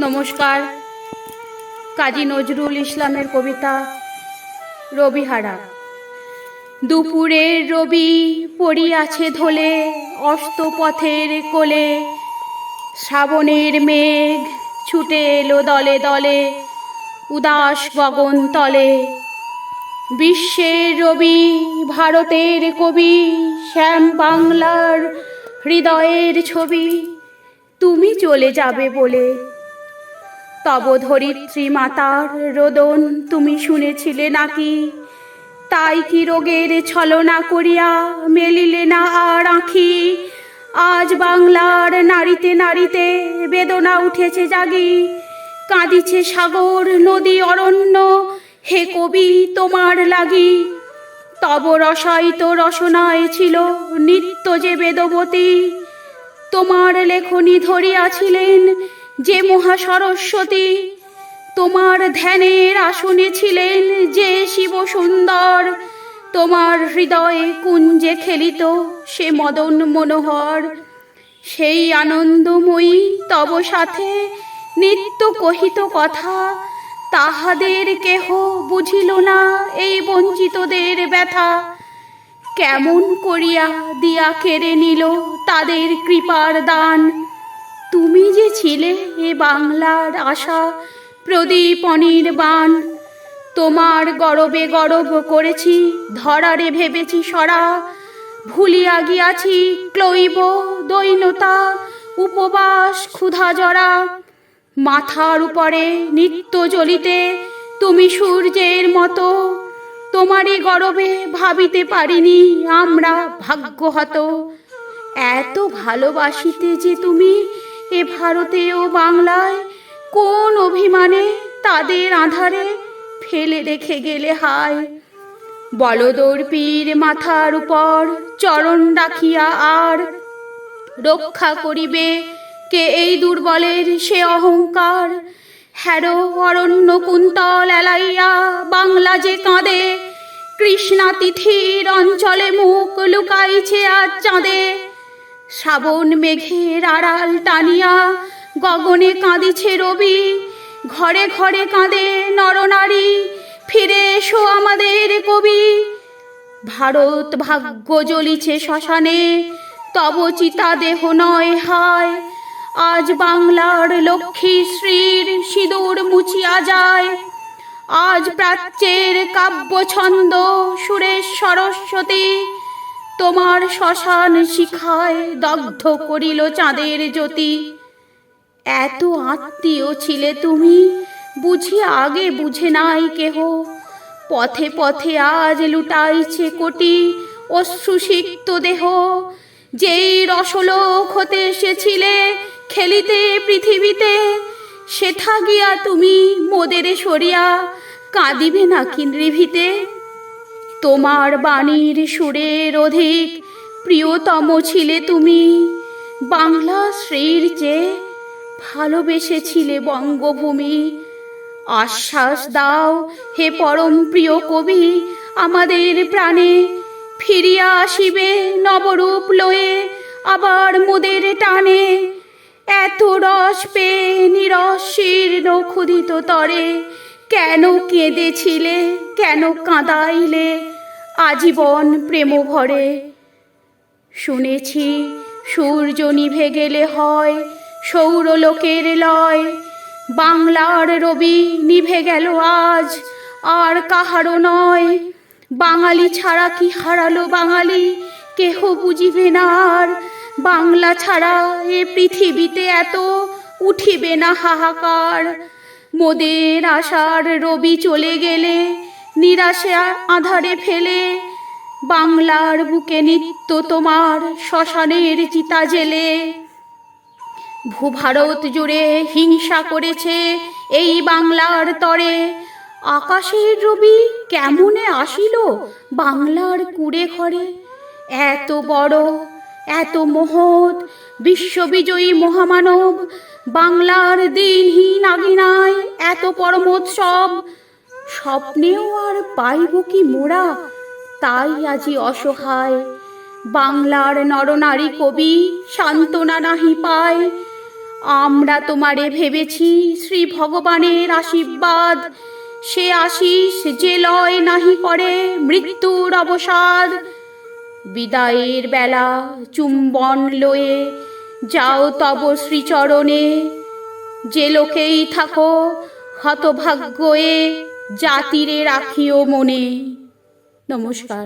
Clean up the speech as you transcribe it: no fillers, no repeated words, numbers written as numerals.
নমস্কার। কাজী নজরুল ইসলামের কবিতা রবিহারা। দুপুরের রবি পড়িয়াছে ধলে, অস্তপথের কোলে শ্রাবণের মেঘ ছুটে এলো দলে দলে, উদাস গগন তলে। বিশ্বের রবি ভারতের কবি, শ্যাম বাংলার হৃদয়ের ছবি, তুমি চলে যাবে বলে। তব ধরিত্রী মাতার রোদন তুমি শুনেছিলে নাকি? তাই কি রোগের ছলনা করিয়া মেলিলে না আর আঁখি? আজ বাংলার নারীতে নারীতে বেদনা উঠেছে জাগি। কাঁদিছে সাগর নদী অরণ্য, হে কবি তোমার লাগি। তব রসায়িত রসনায় ছিল নিত্য যে বেদবতী, তোমার লেখনী ধরিয়াছিলেন যে মহা সরস্বতী। তোমার ধ্যানের আসনে ছিলেন যে শিব সুন্দর, তোমার হৃদয়ে কুঞ্জে খেলিত সে মদন মনোহর। সেই আনন্দময়ী তব সাথে নিত্য কহিত কথা, তাহাদের কেহ বুঝিল না এই বঞ্চিতদের ব্যথা। কেমন করিয়া দিয়া কেড়ে নিল তাদের কৃপার দান। তুমি যে ছিলে এ বাংলার আশা, প্রদীপ অনির্বাণ। তোমার গরবে গরব করেছি, ধরারে ভেবেছি সরা। ভুলিয়া গিয়াছি ক্লৈব দৈনতা, উপবাস ক্ষুধা জরা। মাথার উপরে নিত্য জ্বলিতে তুমি সূর্যের মতো, তোমারই গরবে ভাবিতে পারিনি আমরা ভাগ্যহত। এত ভালোবাসিতে যে তুমি এ ভারতে ও বাংলায়, কোন অভিমানে তাদের আঁধারে ফেলে রেখে গেলে হায়। বলদর্পীর মাথার উপর চরণ রাখিয়া আর রক্ষা করিবে কে এই দুর্বলের সে অহংকার? হ্যারো অরণ্য কুন্তল এলাইয়া বাংলা যে কাঁদে, কৃষ্ণা তিথির অঞ্চলে মুখ লুকাইছে আজ চাঁদে। শ্রাবণ মেঘের আড়াল টানিয়া গগনে কাঁদিছে রবি, ঘরে ঘরে কাঁদে নরনারী, ফিরে এসো আমাদের কবি। ভারত ভাগ্য জ্বলিছে শ্মশানে, তব চিতা দেহ নয় হায়। আজ বাংলার লক্ষ্মী শ্রীর সিঁদুর মুছিয়া যায়, আজ প্রাচ্যের কাব্য ছন্দ সুরেশ সরস্বতী। তোমার শ্মশান শিখায় দগ্ধ করিল চাঁদের জ্যোতি। এত আত্মীয় ছিলে তুমি, বুঝি আগে বুঝে নাই কেহ। পথে পথে আজ লুটাইছে কোটি অশ্রুসিক্ত দেহ। যেই রসলোক হতে এসেছিলে খেলিতে পৃথিবীতে, সেথা গিয়া তুমি মোদের সরিয়া কাঁদিবে নাকি নৃভিতে? তোমার বাণীর সুরের অধিক প্রিয়তম ছিলে তুমি, বাংলা শ্রীর চেয়ে ভালোবেসেছিলে বঙ্গভূমি। আশ্বাস দাও হে পরম প্রিয় কবি আমাদের প্রাণে, ফিরিয়া আসিবে নবরূপ লয়ে আবার মোদের টানে। এত রস পেয়ে নিরস শীর্ণ ক্ষুধিত তরে, কেন কেঁদেছিলে কেন কাঁদাইলে আজীবন প্রেম ভরে? শুনেছি সূর্য নিভে গেলে হয় সৌরলোকের লয়, বাংলার রবি নিভে গেল আজ আর কাহারও নয়। বাঙালি ছাড়া কি হারালো বাঙালি কেহ বুঝিবে না আর। বাংলা ছাড়া এ পৃথিবীতে এত উঠিবে না হাহাকার। মোদের আশার রবি চলে গেলে নিরাশে আঁধারে ফেলে, বাংলার বুকে নিত্য তোমার শ্মশানের চিতা জেলে। ভূভারত জুড়ে হিংসা করেছে এই বাংলার তরে, আকাশের রবি কেমনে আসিল বাংলার কুড়ে ঘরে? এত বড় এত মহৎ বিশ্ববিজয়ী মহামানব, বাংলার দিনহীন আগিনায় এত পরমোৎসব। স্বপ্নেও আর পাইব কি মোরা, তাই আজি অসহায়। বাংলার নরনারী কবি সান্ত্বনা নাহি পায়, আমরা তোমারে ভেবেছি শ্রী ভগবানের আশীর্বাদ, সে আশিস যে লয় নাহি করে মৃত্যুর অবসাদ। বিদায়ের বেলা চুম্বন লয়ে যাও তব শ্রীচরণে, যে লোকেই থাকো হতভাগ্যে জাতিরে রাখিও মনে। নমস্কার।